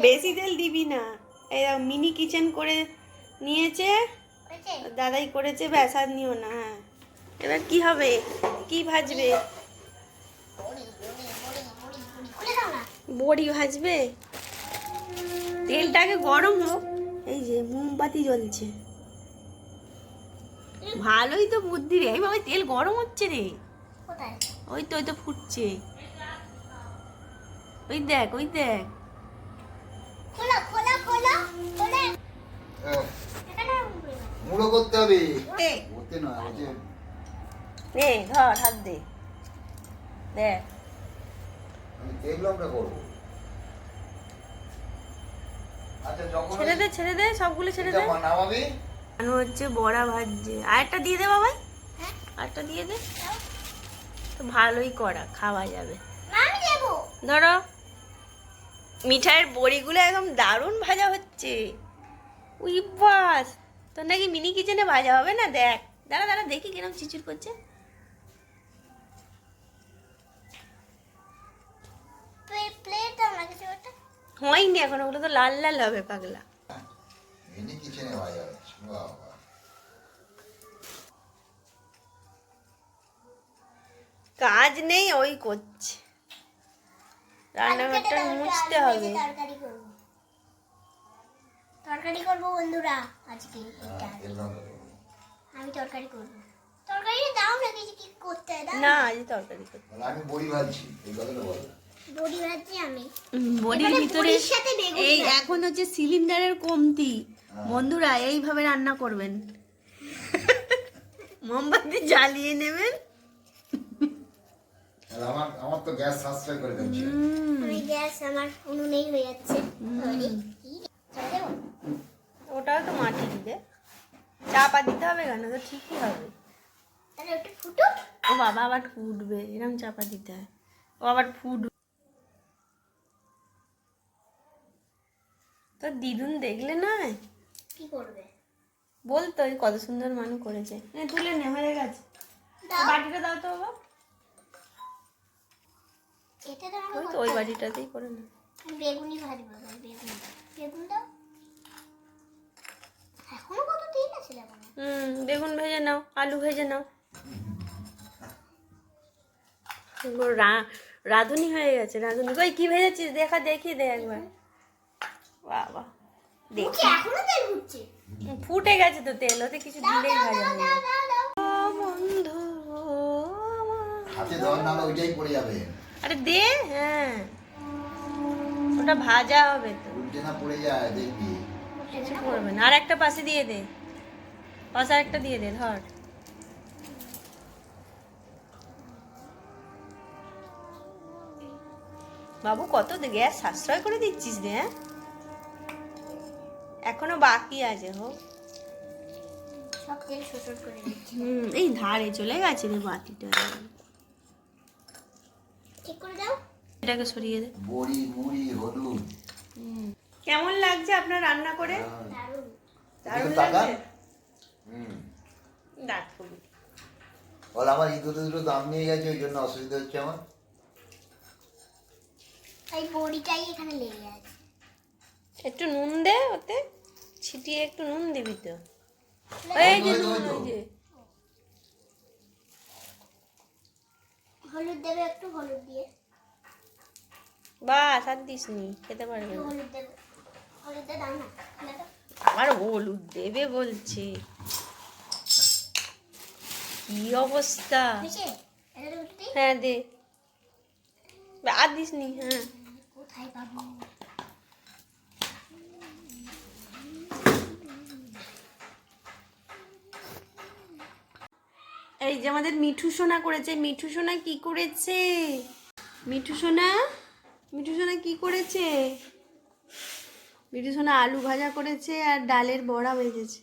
বেশি তেল দিবি না। এই মিনি কিচেন করে নিয়েছে, দাদাই করেছে, ব্যাস আর নিও না। হ্যাঁ, এবার কি হবে, কি ভাজবে? বড়ি ভাজবে। তেলটাকে গরম হোক। এই যে মোমবাতি জ্বলছে, ভালোই তো বুদ্ধি রে। এই বাবা, তেল গরম হচ্ছে রে। ওই তো, ওই তো ফুটছে। ওই দেখ, ওই দেখ। মুড়ো করতে হবে। ধর হাত দে, দেখ। আমি দেখলাম না করবো। আচ্ছা, যখন ছেড়ে দে, ছেড়ে দে, সবগুলো ছেড়ে দে। নামাবি মনে হচ্ছে বড়া ভাজছে। আরেকটা দিয়ে দে বাবাই, আরেকটা দিয়ে দে। তো ভালোই করা, খাওয়া যাবে। ধরো, মিঠাইয়ের বড়িগুলো একদম দারুণ ভাজা হচ্ছে। উই বাস, তোর নাকি মিনি কিচেনে ভাজা হবে না? দেখ, দাঁড়া দাঁড়া, দেখি কিরকম চিচুর করছে। হয়নি এখন, ওগুলো তো লাল লাল হবে পাগলা। মিনি কিচেনে ভাজা হচ্ছে। বাবা, কাজ নেই, ওই করছে। রান্নাঘরটা মুছতে হবে। তরকারি করবো বন্ধুরা আজকে। আমি তরকারি করবো। তরকারি দাও না, কিছু কি করতে দাও না, আজ তরকারি করতে। আমি বড়ি ভাজছি, এই কথাটা বল। বড়ি ভাজছি আমি। বড়ির ভিতরে এই এখন হচ্ছে সিলিন্ডারের কমতি বন্ধুরা, এইভাবে রান্না করবেন। মোমবাতি জ্বালিয়ে নেবেন। আমার তো গ্যাস সাবস্ক্রাইব করে দিচ্ছি। আমি গ্যাস আমার উনুনেই হয়ে যাচ্ছে। ওটাও তো মাটি দিবে, চাপা দিতে হবে কেন? তো ঠিকই হবে। তাহলে একটু ফুটো। ও বাবা, আবার ফুটবে, এরকম চাপা দিতে হয়। ও আবার ফুটবে। তো দিদুন দেখলে না কি করবে? বলতো কত সুন্দর মানুষ করেছে। তুলে নে, হয়ে গেছে। বাটিটা দাও তো বাবা। এটা তো ওই তো ওই বাটিটাতেই করে না। বেগুনি ভাজবো। বেগুন দাও। এখনো কত দিন আছে লাগানো। বেগুন ভেজে নাও, আলু ভেজে নাও। রাঁধুনি হয়ে গেছে, রাঁধুনি। কই কি ভেজেছিস? দেখা, দেখিয়ে দে একবার। বাবা, দেখি এখনো তেল ফুটছে। ফুটে গেছে তো তেল, ওতে কিছু দিলেই ভাজা হয়ে যাবে। বন্ধু হাতে ধর, না ওইটাই পড়ে যাবে। আরে দে, হ্যাঁ, ওটা ভাজা হবে তো। উল্টে না পড়ে যায়, দেখবি। কিছু করবে না। আর একটা পাশে দিয়ে দে, পাশে আরেকটা দিয়ে দে, ধর। বাবু, কত গ্যাস সাশ্রয় করে দিচ্ছিস রে। হ্যাঁ, এখনো বাকি আছে। হোক, সব তেল শোষণ করে দিচ্ছি। এই ধারে চলে গেছে রে বাটিটা। ঠিক করে দাও। এটাকে সরিয়ে দে। বড়ি, মুড়ি, হলুদ। কেমন লাগছে আপনার রান্না করে? দারুণ। দারুণ টাকা? লাগছে। দাঁত ফুলু। বল, আমার এই দুটো দাম নিয়ে গেছে, ওই জন্য অসুবিধা হচ্ছে আমার। এই বড়িটাই এখানে লেগে আছে। একটু নুন দে ওতে, ছিটিয়ে একটু নুন দিবি তো। এই যে নুন, ওই যে। হলুদ দেবে, একটু হলুদ দিয়ে। বাস, আর দিস নি, খেতে পারবে না। হলুদ দেবে। হলুদ দাও না। আবার হলুদ দেবে বলছে। কি অবস্থা। হয়েছে? এটা দেবো একটু। হ্যাঁ দে, আর দিস নি। হ্যাঁ, কোথায় পাবো? এই যে আমাদের মিঠু সোনা করেছে। মিঠু সোনা কি করেছে? মিঠু সোনা, মিঠু সোনা কি করেছে? মিঠু সোনা আলু ভাজা করেছে আর ডালের বড়া ভেজেছে।